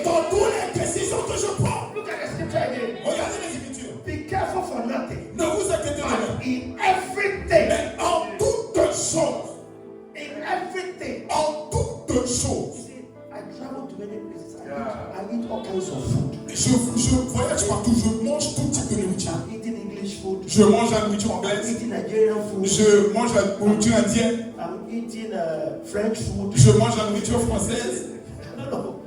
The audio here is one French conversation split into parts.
dans toutes les décisions que je prends. Look at the scripture again. Regardez les Écritures. Be careful for nothing. Ne vous inquiétez de rien. In everything. Mais en toutes choses. In everything. En toutes choses. See, I travel to many places. I eat all kinds of food. Je voyage partout. Je mange tout type de nourriture. I'm eating English food. Je mange la nourriture I'm anglaise. eating Nigerian food. Je mange la nourriture indienne. I'm eating French food. Je mange la nourriture française. No.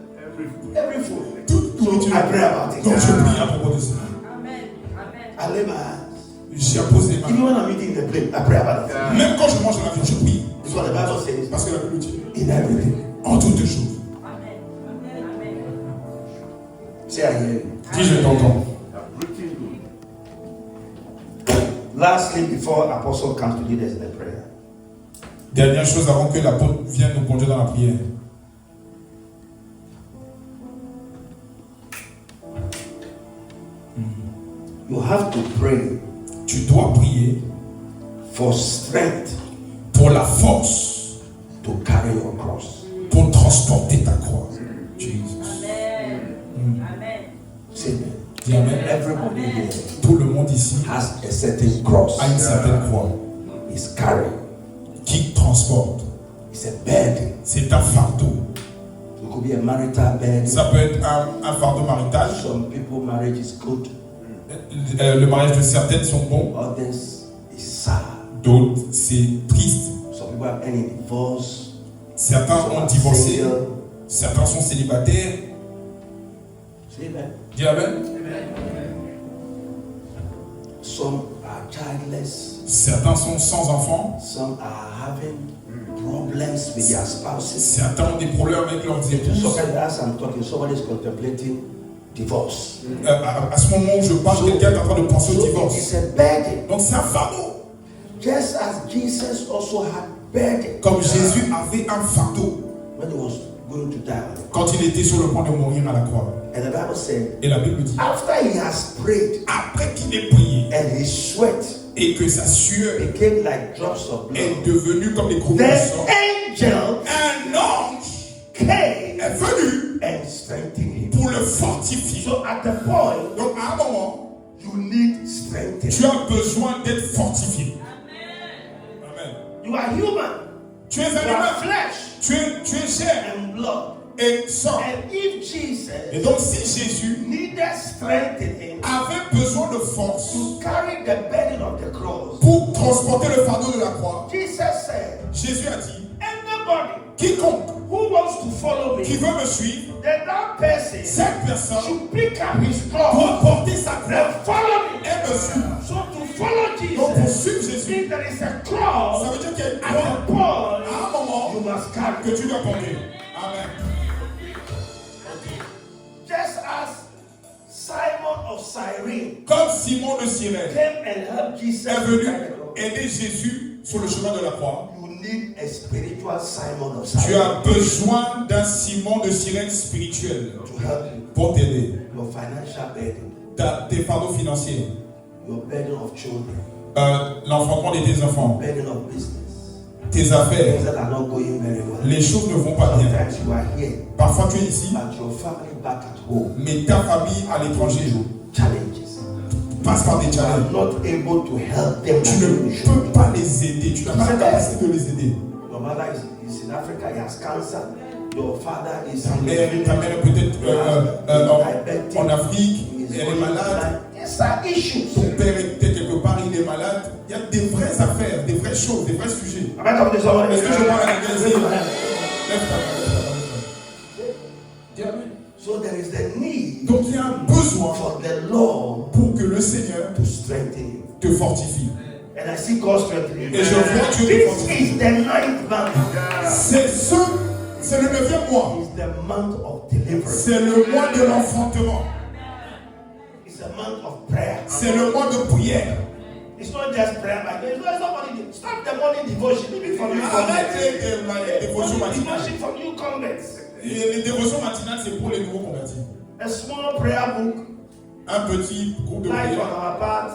Every food. Toute nourriture. I pray about it. Donc je prie à propos de ça. Amen. Amen. I lay my hands. J'y appose les mains. Even when I'm eating in the plate, I pray about it. Même quand je mange dans l'avion, je prie. That's what the Bible says. Parce que la Bible dit In everything. en toutes choses. Amen. Amen. Say I hear you. Dis je t'entends. Lastly, before Apostle comes to lead us in the prayer, Dernière chose avant que l'apôtre vienne nous conduire dans la prière. you have to pray Tu dois prier for strength pour la force to carry your cross. pour transporter ta croix. Jesus. Amen. Amen. Say amen. Dis amen. Everybody here Tout le monde ici has a certain cross. a une certaine croix It's carrying. qui transporte. It's a burden. C'est un fardeau. It could be a marital burden. Ça peut être un fardeau marital. Some people marriage is good. Le mariage de certaines sont bons, Others is sad. d'autres c'est triste. Some people are any divorce. Certains Some ont are divorcé, single. certains sont célibataires. Say amen. Dis amen. Some are childless. Certains sont sans enfants. Some are having problems with their spouses. Certains ont des problèmes avec leurs épouses. Sometimes as I'm talking, somebody is contemplating divorce. À ce moment où je parle, quelqu'un est en train de penser au So divorce. it's a burden. Donc c'est un fardeau. Just as Jesus also had burden Comme Jésus avait un fardeau when he was going to die. quand il était sur le point de mourir à la croix. And the Bible said, Et la Bible dit, after he has prayed après qu'il ait prié and his sweat et que sa sueur became like drops of blood, est devenue comme des gouttes de the sang, angel un ange came est venu and strengthened him. pour le fortifier. So at the point, Donc à un moment, you need strengthening. tu as besoin d'être fortifié. Amen. You are human. Tu es un You are humain. flesh Tu es chair and blood. et sang. And if Jesus Et donc si Jésus needed strengthening avait besoin de force to carry the burden of the cross, pour transporter le fardeau de la croix, Jesus said, Jésus a dit, anybody quiconque who wants to follow qui me, veut me suivre, then that person cette personne should pick up his doit cross porter sa croix and follow me. et me suivre. So to follow Donc pour Jesus suivre Jésus, means there is a ça cross veut dire qu'il y a une at croix the point à un moment you must carry. que tu dois porter. Amen. Just as Simon of Cyrene Comme Simon de Cyrène came and helped Jesus est to venu carry the cross, aider Jésus sur le chemin de la croix, you need a spiritual Simon of tu Cyrene as besoin d'un Simon de Cyrène spirituel to help you. pour t'aider. Your financial burden, Tes fardeaux financiers, your burden of children, l'enfantement de tes enfants, burden of business, tes affaires, things that are not going very well. les choses ne vont pas bien. Sometimes you are here, Parfois tu es ici, but your family back at home mais ta famille à l'étranger challenges. passe par des You are challenges. not able to help them. Tu like you ne should. peux pas les aider, tu n'as pas la capacité de les aider. Your mother is in Africa, he has cancer. Your father is in Ta mère est peut-être en Afrique, elle est malade. These are issues. Ton père est peut-être quelque part, il est malade. Il y a des vraies affaires, des vraies choses, des vrais sujets. Am I talking to someone? Est-ce que je parle à quelqu'un ici? Raise your hand. Lève ta main, lève ta main. Dis amen. So there is the need Donc il y a un besoin for the Lord pour que le Seigneur to strengthen you. te fortifie. And I see God strengthening you. Et je vois Dieu te This fortifier. is the ninth month. C'est le 9e mois. It's the month of deliverance. C'est le mois de l'enfantement. It's a month of prayer. C'est le mois de prière. It's not just prayer, but there's nobody. Stop the morning devotion, even from you Arrête converts. les dévotions matinales. Devotion from you converts. Les dévotions matinales, c'est pour les nouveaux convertis. A small prayer book, Un petit groupe de light on prière, our part,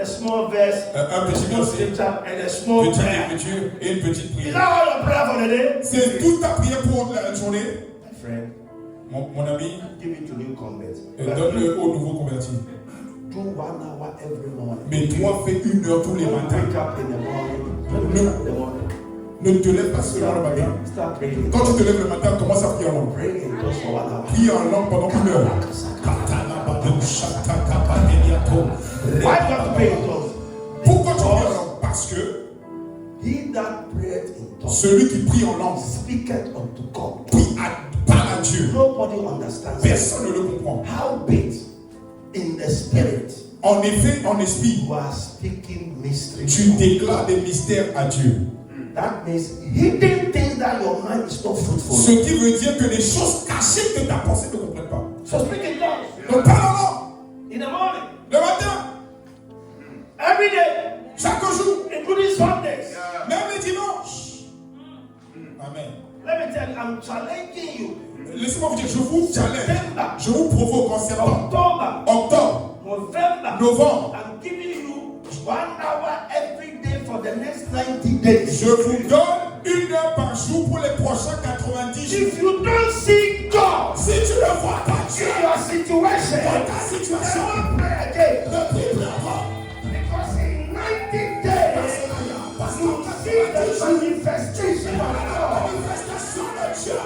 a small verse, un petit small verset, scripture, and a small petite prayer. écriture et une petite Is prière. that all your prayer for the day? C'est toute ta prière pour la journée. My friend, Mon ami, Give it to new converts. donne-le aux nouveaux convertis. Do 1 hour every morning. Mais toi, fais 1 heure tous les Don't matins. wake up in the morning. Don't wake up in the morning. Ne te lève pas seulement le matin. Start praying. Quand tu te lèves le matin, commence à prier en langue. Pray in tongues for 1 hour. Prie en langue pendant 1 heure. Why do you have to pray in tongues? Pourquoi tu pries en langue? Parce que He that prayeth in tongues celui qui prie en langue speaketh unto God. parle à Dieu. Nobody understands. Personne ne le comprend. Howbeit, in the spirit, En effet, en esprit, you are speaking mysteries. tu déclares des mystères à Dieu. That means hidden things that your mind is not fruitful. Ce qui veut dire que les choses cachées que ta pensée ne comprenne pas. So speak in tongues Donc parle en langue. in the morning, Le matin, every day, chaque jour, including Sundays. même les dimanches. Amen. Let me tell you, I'm challenging you. Laissez-moi vous dire, je vous challenge. September, Je vous provoque en septembre, October, octobre, November, novembre. I'm giving you 1 hour every day for the next 90 days. Je vous donne 1 heure par jour pour les prochains 90 jours. If you don't see God Si tu ne vois pas Dieu in your situation, dans ta situation, don't pray again. ne prie plus encore. Because in 90 days, you see the manifestation of God. Manifestation de Dieu.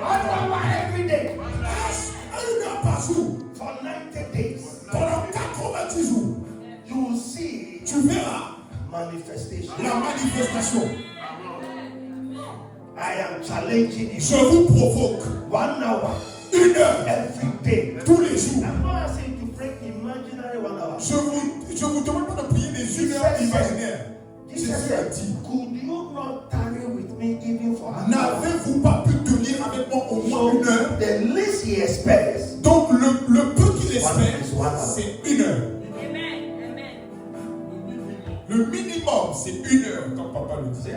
1 hour every day 1 heure par jour. for 90 days. Pendant 90 jours, You will see tu verras manifestation. la manifestation. I am challenging you. Je vous provoque 1 hour 1 heure every day. tous les jours. I'm not asking you to pray imaginary 1 hour. Je vous demande pas de prier des 1 heure imaginaires. Jesus Jésus a said, dit, could you not tarry with me even for an hour? n'avez-vous pas pu tenir avec moi au moins So 1 heure? the least he expects, Donc le peu qu'il espère, One hour. c'est 1 heure. Amen. Amen. Le minimum, c'est 1 heure, comme papa le dit.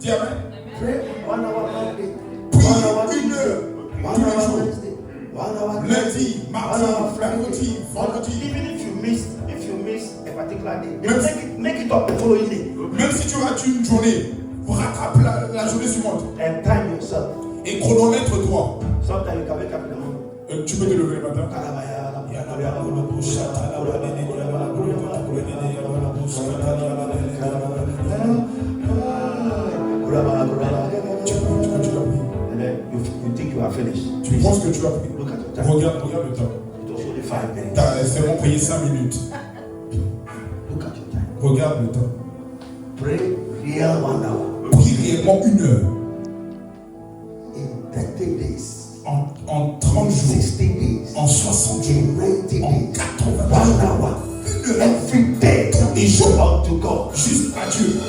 Dis Amen. pray 1 hour Monday, Priez 1 hour 1 Tuesday, heure 1 tous les hour jours. Wednesday, 1 hour Lundi, Thursday, mardi, 1 hour Friday, mercredi, vendredi. Even if you miss a particular day, Même then make it up the following day Même si tu rates une journée, rattrape la journée suivante. and time yourself. Et chronomètre-toi. Sometimes you can wake up in the morning. Tu peux te lever le matin. Tu dois prier. And then you think you are finished. Tu penses que tu as prié. Look at your time. Regarde le temps. It was only 5 minutes. C'est bon, prier 5 minutes. Look at your time. Regarde le temps. Pray real 1 hour Prie réellement 1 heure. in 30 days, En 30 jours. 60 days, En 60 jours. in 90 En days. 80 1 jours. hour 1 heure. every day Et jour. unto God. Juste à Dieu.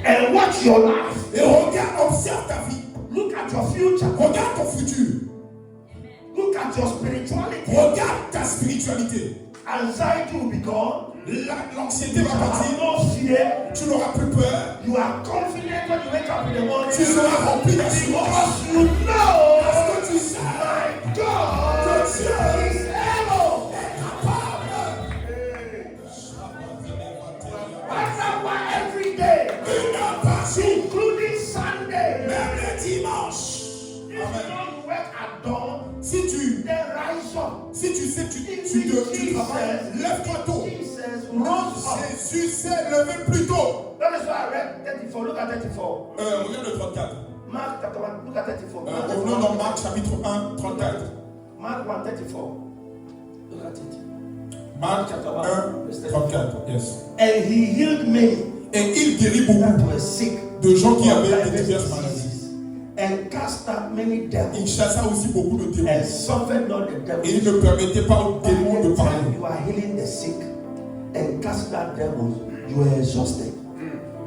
And watch your life. Et regarde, observe ta vie. Look at your future. Regarde ton futur. Look at your spirituality. Regarde ta spiritualité. Anxiety will be gone. L'anxiété va You have partir. no fear. Tu n'auras plus peur. You are confident when you wake up in the morning. Tu seras rempli d'assurance. Because you know Parce que tu sais my God is able. 1 hour every day, 1 heure par jour. including Sunday. Même le dimanche. If you don't work at dawn, Si tu then rise up. sais que tu travailles, lève-toi tôt. Jesus rose up. Jésus s'est levé plus tôt. That is why I read 34. Look at 34. Regarde le 34. Mark chapter 1. Look at 34. Revenons dans Marc chapitre 1, 34. Mark 1, 34. Look at it. Marc 1, 34. Yes. And he healed many Et il guérit beaucoup that were sick de gens qui of avaient des diverse diverses maladies. diseases, and cast out many Il devils, chassa aussi beaucoup de démons. and suffered not the Et il devils. ne permettait pas aux démons de By the time parler. you are healing the sick and casting out devils, you are exhausted.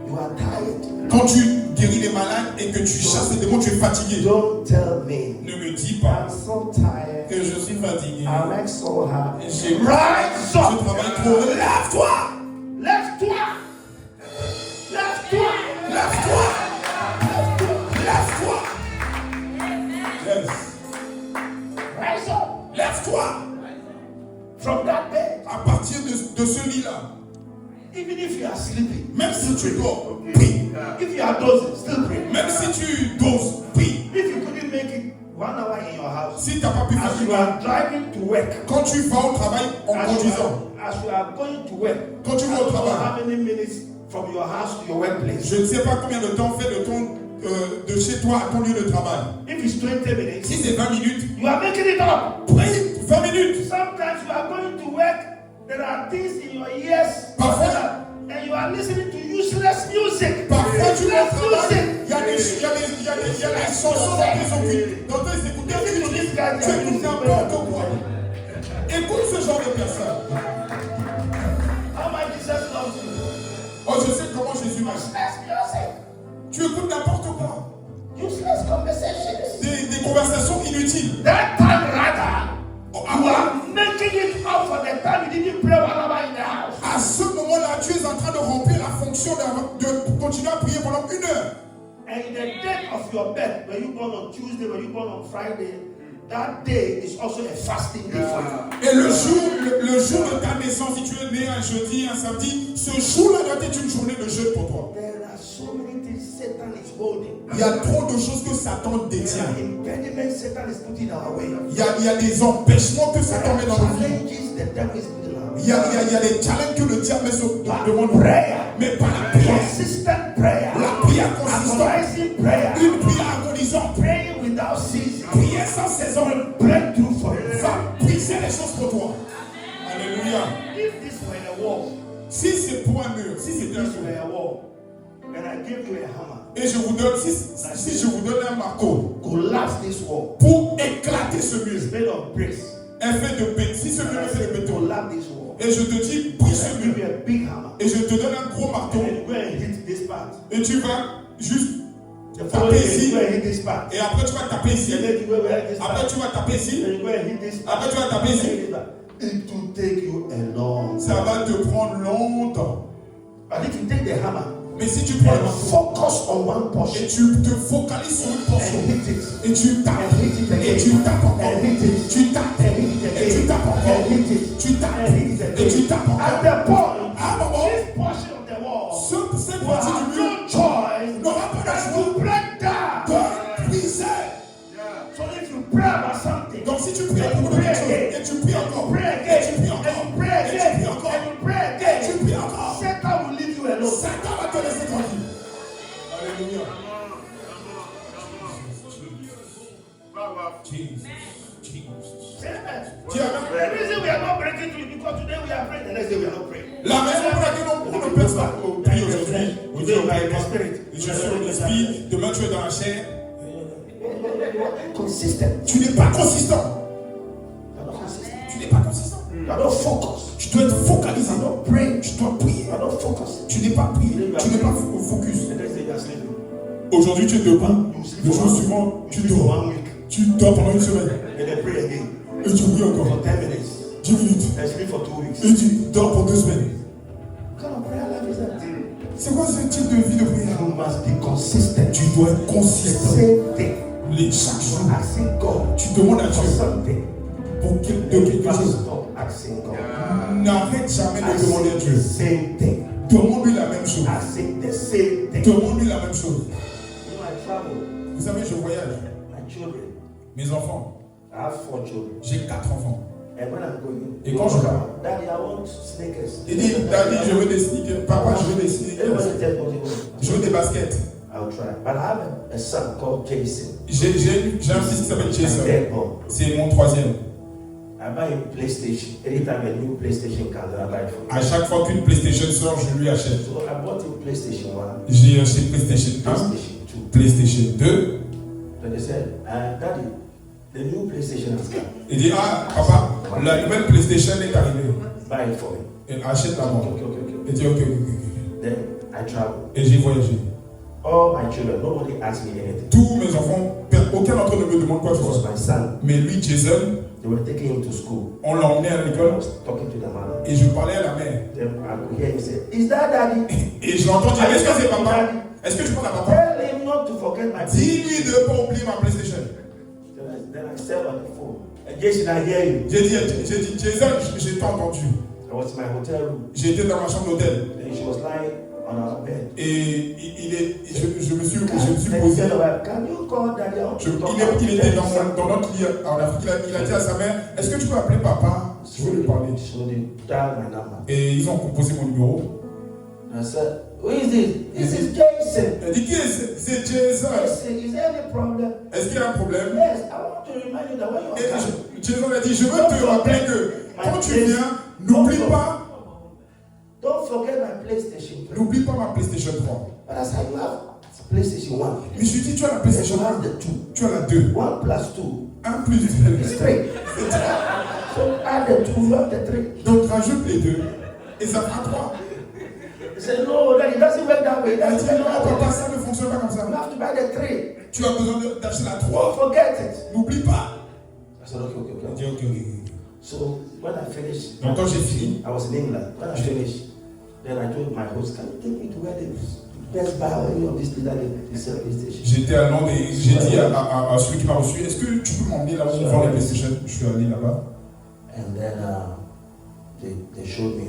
You are tired. Quand tu guéris les malades et que tu chasses les démons, tu es fatigué. Don't tell me Ne me dis pas I'm so tired. que je suis fatigué. I work so hard. Je Rise travaille up. trop. Lève-toi! Lève-toi. Lève-toi. Lève-toi! Lève-toi! Yes. Rise up Lève-toi! from that bed. À partir de ce lit-là, Even if you are sleeping, même si tu dors, prie. if you are dozing, still pray. Même si tu doses, prie. If you couldn't make it 1 tu n'as pas pu As faire you are driving to work, quand tu vas au travail en conduisant, as you are going to work, quand tu I vas au don't know travail, how many minutes from your house to your workplace. je ne sais pas combien de temps fait de chez toi à ton lieu de travail. If it's 20 minutes, Si c'est 20 minutes, you are making it up. prie 20 minutes. Sometimes you are going to work, there are things in your ears, Parfois, and you are listening to useless music. parfois tu vas au travail, music. il y a des chansons dans tes écouteurs, tu écoutes n'importe quoi. Écoute ce genre de personnes. How much Jesus loves you? Oh, je sais comment Jésus m'aime. Useless music. Tu écoutes n'importe quoi. Useless conversations. Des conversations inutiles. That time rather, Oh, you are making it up for the time you didn't pray while I was in the house. à ce moment-là, tu es en train de remplir la fonction de continuer à prier pendant 1 heure. And in the day of your birth, when you born on Tuesday, when you born on Friday, that day is also a fasting day for you. Et le jour de ta naissance, si tu es né un jeudi, un samedi, ce jour-là doit être une journée de jeûne pour toi. There are so many things Satan is holding. Il y a trop de choses que Satan There détient. are impediments Satan is putting our way. Il y a des empêchements que There Satan met dans are nos vies. challenges the devil is putting our way. Il y a des challenges que le diable met devant nous. Prayer, Mais par la prière, consistent prayer, la prière consistante, agonizing prayer, une prière agonisante, praying without ceasing, prière sans saison, breakthrough for you. va briser les choses pour toi. Alléluia. If this were a wall, Si c'est pour un mur, si c'était un this mur, were a wall, and I give you a hammer, et je vous donne, si je vous donne un marteau collapse this wall. pour éclater ce mur, It's made of bricks. un fait de béton, si ce mur est fait de béton, Collapse this wall. et je te dis, brise I ce give you mur, a big hammer. et je te donne un gros marteau, And then you go and hit this part. et tu vas juste The taper following day, you ici, go and hit this part. et après tu vas taper ici, And then you go and hit this après part. tu vas taper ici, Then you go and hit this part. après tu vas taper And ici. hit this part. It will take you a long Ça time. va te prendre longtemps. But if you take the hammer Mais si tu prends le and marteau focus on one et portion tu te focalises sur une portion and hit it, et tu tapes and hit it et tu again, tapes encore, and hit it, tu tapes and hit it et tu again, tapes encore, and hit it, tu tapes and hit it et tu again. tapes At encore. the point, À un moment, this portion of the wall cette will partie have du mur no choice n'aura pas de but choix to break down. de briser. So if you pray about something, Donc si tu pries pour quelque chose et tu pries encore, pray et again, tu pries and encore, you pray et tu again, pries encore, and you pray et tu again, pries encore, Satan will leave you alone. Satan va te laisser tranquille. Alléluia. Jesus. Jesus. Amen. Dis Amen. The reason we are not breaking through is because today we are praying, the next day we are not praying. La raison pour laquelle on ne peut pas prier aujourd'hui, Today we are in the spirit. je suis dans l'esprit, demain tu es dans la chair, Consistent. tu n'es pas consistant. You are not consistent. Tu n'es pas consistant. You are not focused. Tu dois être focalisé. You are not praying. Tu dois prier. You are not focused. Tu n'es pas prié. Tu n'es pas focus. The next day you are sleeping. Aujourd'hui tu es debout. You sleep Le for jour one- suivant, you tu sleep for dors. 1 week. Tu dors pendant une semaine. And then pray again Et tu pries encore. for 10 minutes. 10 minutes. And sleep for 2 weeks. Et tu dors pour 2 semaines. What kind of prayer life is that? C'est quoi ce type de vie de prière? You must be consistent. Tu dois être consistant. Same thing. Chaque jour, Asking God tu demandes à for Dieu something. pour quelque Must chose. stop asking God. N'arrête jamais de demander à Asking Dieu. the same thing. Demande-lui la même chose. Asking the same thing. Demande-lui la même chose. You know, I travel. Vous savez, je voyage. My children. Mes enfants, I have 4 children. j'ai 4 enfants. And when I'm going, Et quand je pars, Daddy, I want sneakers. il dit, Daddy, je veux des sneakers. Papa, je veux des sneakers. Everybody tells me, Je veux des baskets. I'll try. But I have a son called Jason. J'ai un fils qui s'appelle My Jason. third born. C'est mon 3e. I buy him PlayStation. Anytime a new PlayStation comes, I buy it for him. À chaque fois qu'une PlayStation sort, je lui achète. So I bought him PlayStation 1, J'ai acheté PlayStation 1, PlayStation 2. PlayStation 2. Then they said, Daddy, the new PlayStation has come. Il dit, ah, papa, la nouvelle PlayStation est arrivée. Buy it for me. Et achète-la moi. Okay. Il dit, ok. Then I travel. Et j'ai voyagé. All my children, nobody asked me anything. Tous mes enfants, aucun d'entre eux ne me demande quoi que It ce was soit. my son. Mais lui, Jason, They were taking him to school. on l'a emmené à I l'école was talking to the mother. et je parlais à la mère. Then I could hear him say, Is that Daddy? Et je l'entends dire, est-ce que c'est papa? Est-ce que je parle à papa? Tell him not to forget my PlayStation. Dis-lui de ne pas oublier ma PlayStation. Then I said on the phone, and Jason, I hear you. J'ai dit, Jason, j'ai pas entendu. I was in my hotel room. J'ai été dans ma chambre d'hôtel. Then she was lying on our bed. Et je me suis Then posé. said, well, can you call daddy? I want to talk about Il était it. dans notre lit en Afrique. Il a dit à sa mère, est-ce que tu peux appeler papa? Je veux lui parler. So they dialed my number. Et ils ont composé mon numéro. I said, who is this? This is Jason. Elle dit, qui est ce? C'est Jason. Jason, is there any problem? Est-ce qu'il y a un problème? Yes, I want to remind you that when you Et are coming, Jason a dit, je veux te rappeler que quand tu viens, n'oublie pas don't forget my PlayStation 3. N'oublie pas ma PlayStation 3. But I said, you have PlayStation 1. Mais je lui dis, tu as la PlayStation You have 1. the 2. Tu as la 2. 1 plus 2 1 plus is 2. 3. So add the 2, you have the 3. Donc rajoute les deux. Et ça fera 3. He said, no, that it doesn't work that way. Elle That's dit, not non, that papa, way. ça ne fonctionne pas comme ça. You have to buy the 3. Tu as besoin d'acheter la Don't 3. forget it. N'oublie pas. I said, okay, okay, Elle dit, okay. ok. So when I finished, Donc quand j'ai fini, I was in England. When I finished, then I told my host, can you take me to where the Best Buy or any of these things that they sell PlayStation? j'étais à Londres et j'ai dit à celui qui m'a reçu, est-ce que tu peux m'emmener là où on vend les PlayStation? Je suis allé là-bas. And then they showed me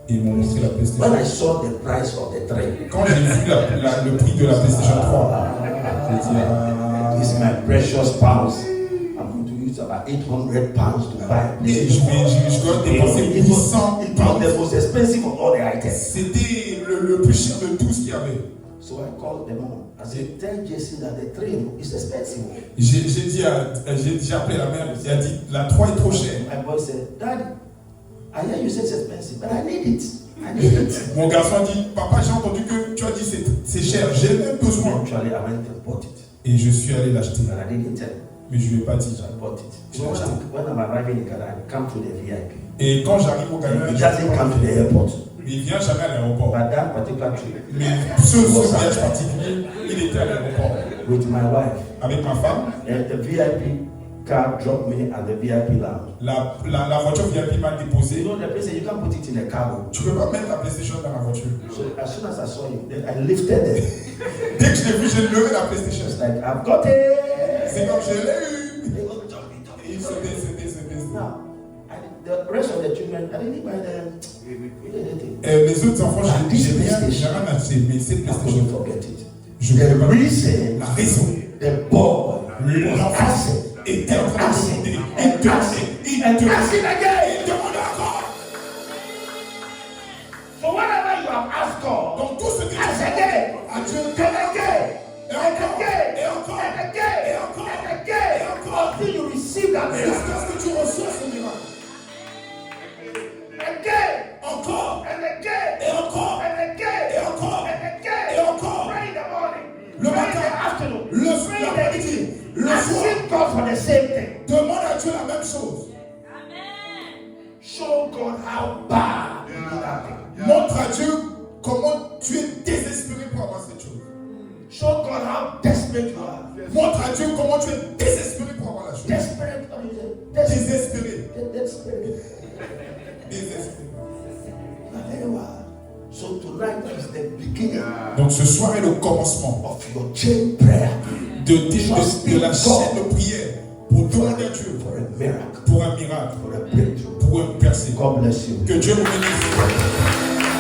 Et ils m'ont montré la when PlayStation. I saw the price of the 3. Quand j'ai vu le prix de la PlayStation 3, j'ai dit, This is my precious pounds. I'm going to use about 800 pounds to buy a et PlayStation. je dois dépenser It 800 was pounds. the most expensive of all the items. C'était le plus cher de tout ce qu'il y avait. So I called them on. I said, tell Jason that the 3 is expensive. J'ai appelé la mère, elle a dit, la 3 est trop chère. My boy said, Daddy, I hear you say it's expensive, but I need it. I need it. Mon garçon a dit, papa, j'ai entendu que tu as dit c'est cher, j'ai même besoin. Actually, I went and bought it. Et je suis allé l'acheter. But I didn't tell him. Mais je ne lui ai pas dit. So I bought it. So when I'm arriving in Ghana, I come to the VIP. Et quand j'arrive au Ghana, He doesn't come to the airport. il vient jamais à l'aéroport. But that particular trip, Mais ce voyage particulier, il était à l'aéroport with my wife, avec ma femme. and the VIP car dropped me at the VIP lounge. La voiture VIP m'a You déposé. know, the place you can put it in a cargo. Tu ne peux pas mettre ta PlayStation dans la voiture. So as soon as I saw him, then I lifted it. Dès que je l'ai vu, j'ai levé la PlayStation. It's like, I've got it. C'est comme je l'ai eu. They go, jump it, jump it, Il jump it. se baisse. Now, the rest of the children, I didn't buy them anything. Les autres enfants, j'ai rien acheté, mais cette I PlayStation, couldn't forget it. je ne peux The pas. reason La raison. the boy was L'enfant asking, était en train de demander. Il demandait. asking again. Il demandait encore. So whatever you have asked God, Donc tout ce que tu ask as again, à Dieu, and again, et and encore, again, et encore, and again, et encore, and again, et encore, until you receive that miracle. jusqu'à ce que tu reçoives ce miracle. Again, Encore, and again, et encore, and again, et encore, and again. et encore. Pray in the morning, Le pray in matin, the afternoon, le pray soir, in the evening. le soir. Asking God for the same thing. Demande à Dieu la même chose. Amen. Show God how bad you need that thing. Montre à Dieu comment tu es désespéré pour avoir cette chose. Show God how desperate you are. Montre à Dieu comment tu es désespéré pour avoir la chose. Desperate, what do you say? Désespéré. Desperate. Désespéré. Very well. So tonight is the beginning Donc ce soir est le commencement of your chain prayer de la chaîne de prière pour demander à Dieu for a miracle, pour un miracle, for a breakthrough. pour un percée. God bless you. Que Dieu vous bénisse.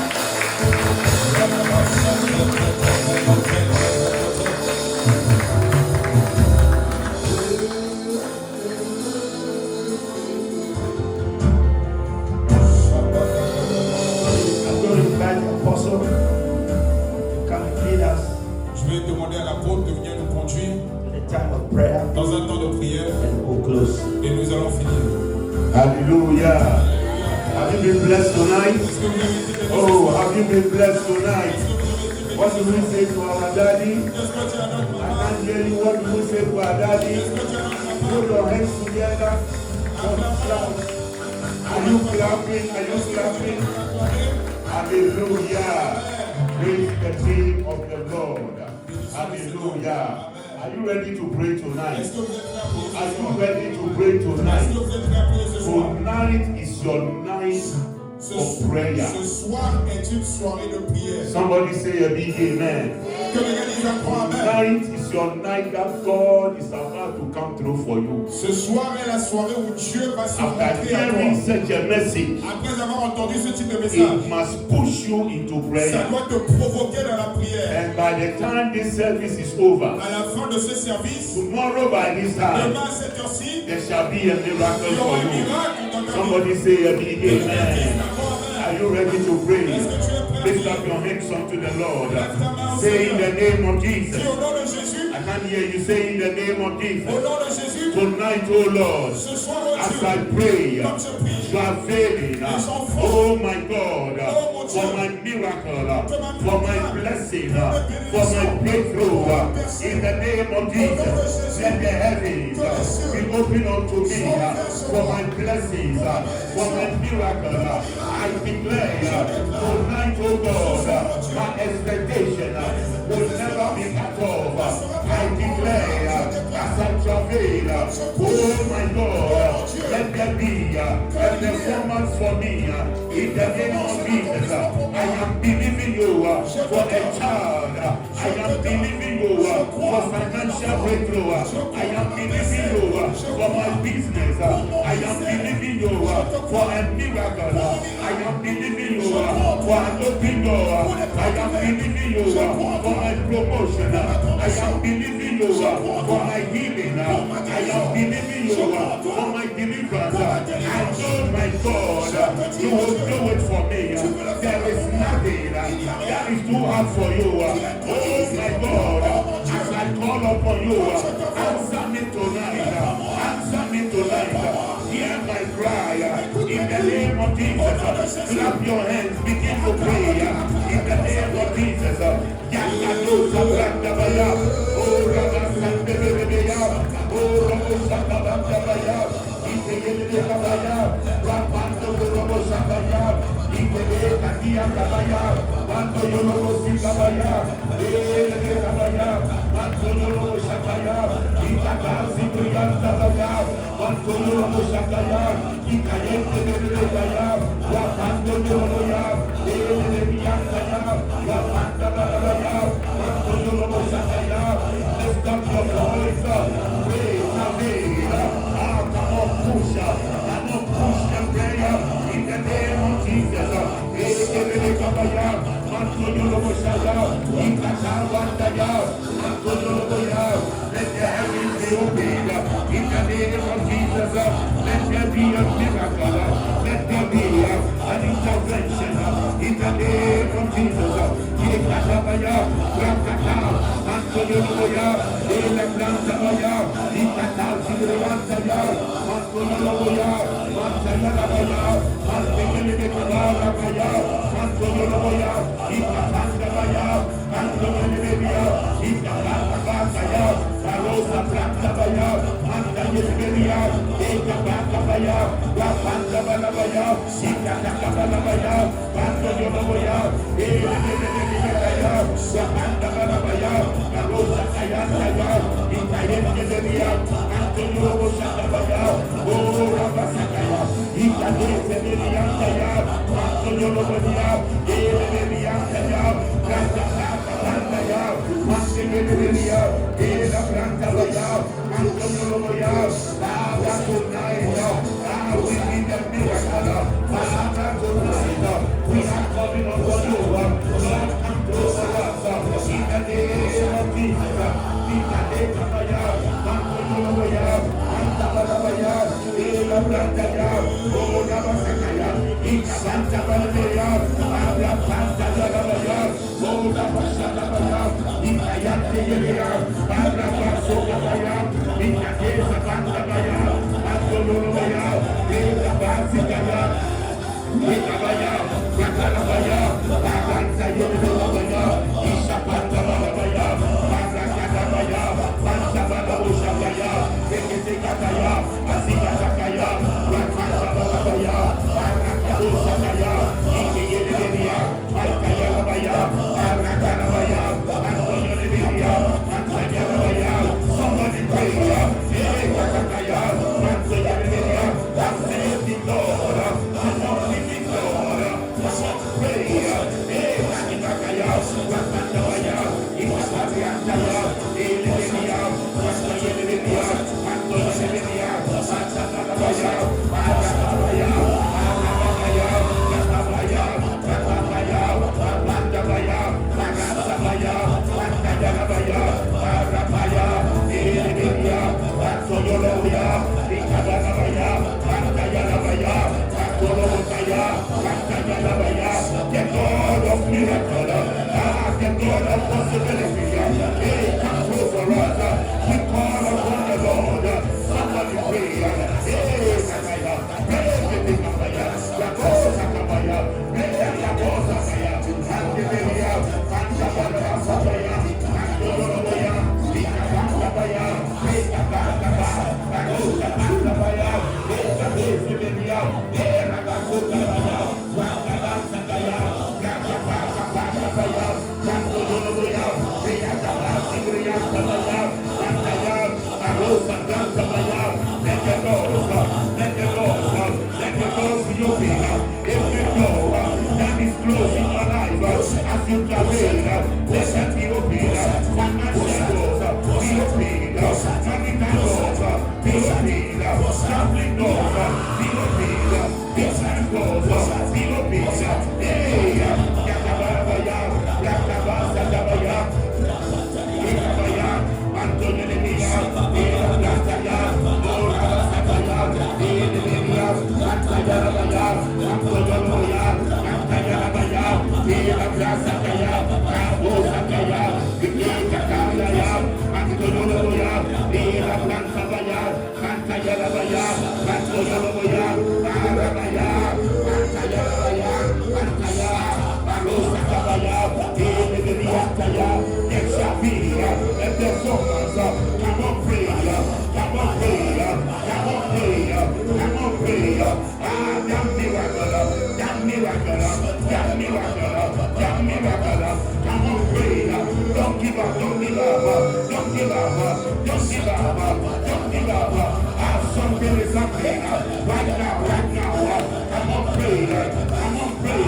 I'm going to invite the apostle to come and lead us Je vais demander à l'apôtre de venir nous conduire in a time of prayer dans un temps de prière and we'll close. et nous allons finir. Hallelujah. Have you been blessed tonight? Est-ce que vous avez été bénis? Oh, have you been blessed tonight? Est-ce que vous avez été bénis? What do we say to our daddy? Qu'est-ce que tu as notre I papa? can't hear you. What do we say to our daddy? Qu'est-ce que tu as notre papa? Put your hands together. Just clap. Are you clapping? Are you clapping? Hallelujah. Praise the name of the Lord. Hallelujah. Are you ready to pray tonight? Est-ce que vous êtes prêts à prier Are ce you soir? ready to pray Est-ce tonight? que vous êtes prêts à prier ce soir? Tonight is your night of prayer. Ce soir est une soirée de prière. Somebody say a big amen. Que quelqu'un dise encore Amen. Tonight is your night that God is about to come through for you. Ce soir est la soirée où Dieu va se After montrer à hearing toi. such a message, Après avoir entendu ce type de message, it must push you into ça prayer. doit te provoquer dans la prière. And by the time this service is over, À la fin de ce service, tomorrow by this time, demain à cette heure-ci, there shall be a miracle il y for aura un you. miracle dans ta vie. Somebody say a big amen. Are you ready to pray? Est-ce que tu es prêt à Lift prier? up your hands unto the Lord. Say in the name of Jesus. Dis au nom de Jésus, I can hear you say in the name of au Jesus. nom de Jésus, Tonight, oh Lord, ce soir, oh as Dieu, I pray, comme je prie, you are failing. Oh my God, for my miracle, for my blessing, for my breakthrough. In the name of Jesus, let the heavens be open unto me for my blessings, for my miracle. I declare tonight, oh God, my expectation will never be cut off. I declare as I travail, oh my God, let there be a performance for me in the name of Jesus. I am believing you for a child. I am believing you for financial breakthrough. I am believing you for my business. I am believing you for a miracle. I am believing you for an open door. I am believing you for my promotion. I am believing you for my healing. I am believing you for my deliverance. I know my God, you will do it for me. There is nothing that is too hard for you. Oh my God, as I call upon you, answer me tonight. Answer me tonight. Hear my cry in the name of Jesus. Clap your hands, begin to pray in the name of Jesus. Yakadosa Brandabaya, oh Rabasandebaya, oh Rabosakabandabaya, Itegedebaya, Rapando Robosabaya, Itegedebaya Kabaya, Mando Yolobosikabaya, Elegabaya, Mando Yolobosakaya, Itakazi Briandabaya, Mando Yolobosakaya, Ikayetebaya, Rapando Yoloya, Elegabaya, Rapandabaya, Mando Yolobosakaya. Lift up your voice, pray, come on, push the prayer in the name of Jesus. Let the heavens be opened in the name of Jesus. Let there be a miracle. Let there be an intervention in the name of Jesus. the God of possibility. Hey, come through for us. We call upon the Lord. Somebody pray. Hey, Sakaya. Hey, Sakaya. Yakosa Sakaya. Hey, Yakosa Sakaya. Antibelia. Antabala Sakaya. Antoloya. Ikabaya. Hey, Sakaya. Yakosa Sakaya. Hey, Sakaya. Hey, Sakaya. Wakala Sakaya. Sakaya. Antoloya. Hey, Sakaya. Sakaya. Let the doors be open. Every door that is closed in your life, as you travel, let that be open. Financial doors be open. Marital doors be open. Traveling doors be open. Business doors be open. Hey, Yakabaya, Yakabaya, Antonio de Villa, there shall be and there's so much. Come on, pray. Come on, pray. Come on, pray. Come on, pray. Ah, that miracle. That miracle. That miracle. That miracle. Come on, pray. Don't give up. Don't give up. Don't give up. Don't give up. Don't give up. Something is happening right now. Right now. Come on, pray. Come on, pray.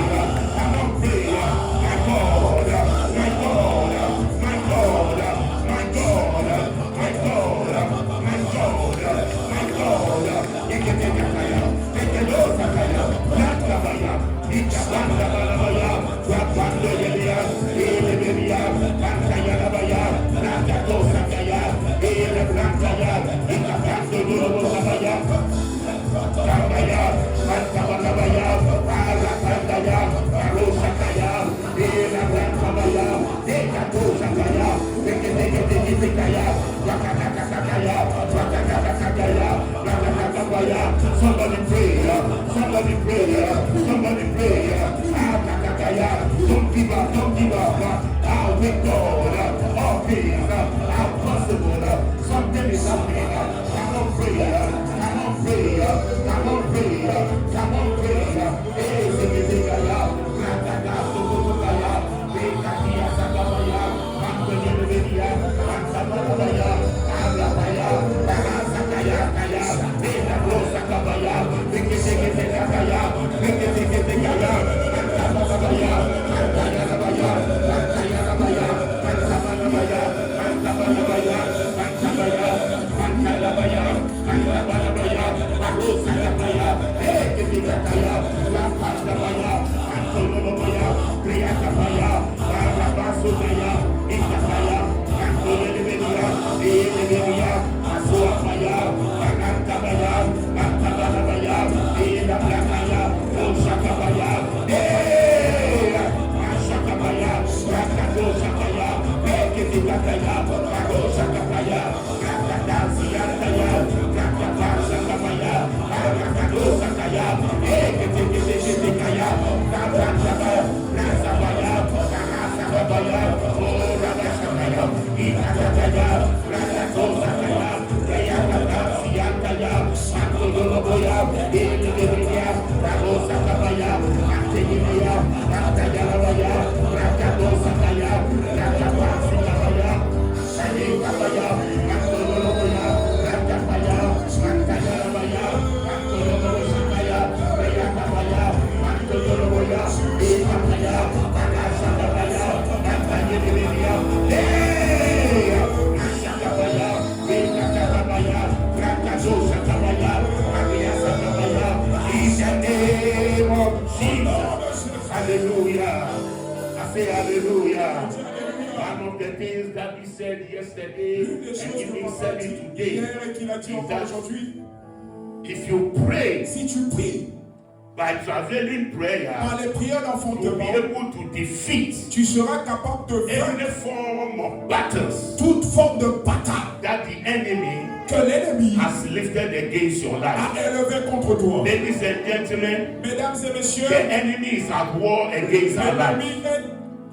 Come on, pray. My God. My God. My God. My God. My God. My God. My God. Take the Lord. Somebody pray, somebody pray, somebody pray. Don't give up, don't give up. I'll with God, all things are possible. Something is happening. Come on, pray, come on, pray, come on, pray, come on, pray. Hey, Hallelujah. I say hallelujah. One of the things that he said yesterday and he said it today is that if you pray, si tu pries, by traveling prayer, par les prières to be d'enfantement, able to defeat tu seras capable de any vaincre form of battles toute forme de bataille that the enemy que l'ennemi has lifted against your life. a élevé contre toi. Ladies and gentlemen, Mesdames et messieurs, the enemy is at war against our lives, l'ennemi est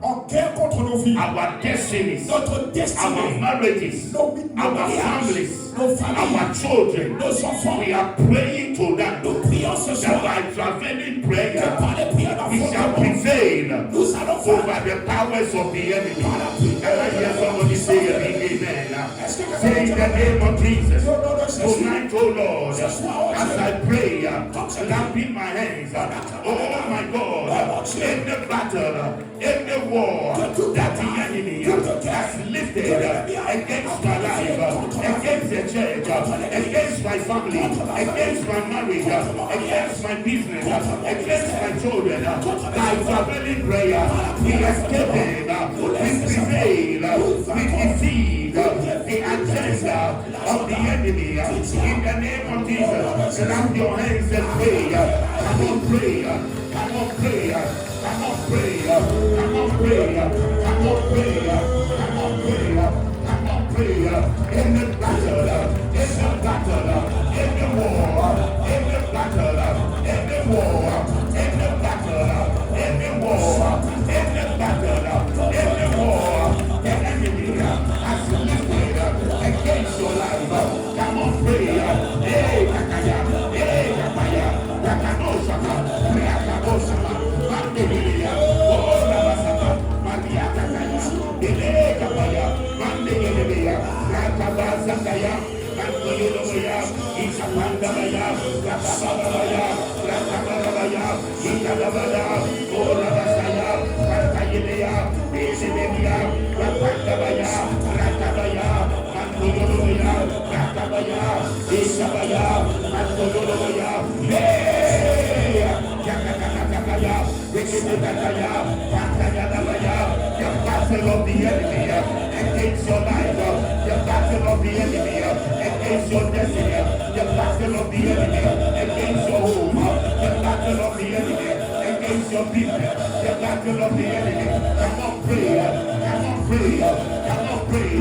en guerre contre nos vies, our destinies, notre our destinée, marriages, nos our mariages, families, nos familles, our children. nos enfants. We are praying to that. Nous prions ce That soir by traveling que prayer, par les prières we shall d'enfantement, prevail nous allons over vaincre. the powers of the enemy. And I hear somebody say a big amen. Say in the name of Jesus. Tonight, oh Lord, as I pray, clapping my hands, oh my God, in the battle, in the war that the enemy has lifted against my life, against the church, against my family, against my marriage, against my business, against my children, by traveling prayer, we escape, we prevail, we defeat the agenda of the enemy. In the name of Jesus, clap your hands and pray. Come on, pray. Come on, pray. Come on, pray. Come on, pray. Come on, pray. Come on, pray. Come on, pray. In the battle, in the war, in the battle, in the war, in the battle, in the war, in the battle, in the war, the enemy has lifted against your life. Come on, pray. Hey, Kakaya, hey, Kakaya, Kakanosaka, Reakabosaka, Mandelia, oh, Rabasaka, Maria Kakaya, Ele Kakaya, Mandelia, Rakabasakaya, Mandelia, Isapandabaya, Rakababaya, Rakababaya, Ikadabaya, oh, Rabasaya, Rakayelea, Ezebelia, Rakabaya, Rakabaya, Mandelia, Rakabaya, Isabaya, Mandelia, hey, Yakakakakaya, Rikidakaya, Pakayadabaya, the battle of the enemy against your life, the battle of the enemy against your destiny, the battle of the enemy against your home, the battle of the enemy against your business, the battle of the enemy. Come on, pray, come on, pray, come on, pray.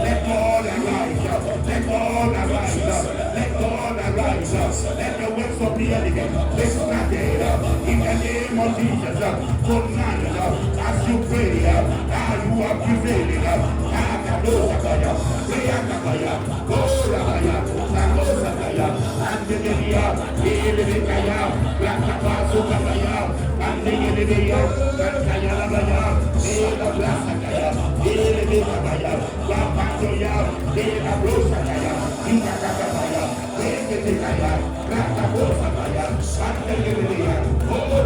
Let God arise, let God arise, let God arise, let the works of the enemy be scattered in the name of Jesus. Tonight, as you pray, you are prevailing. Oh,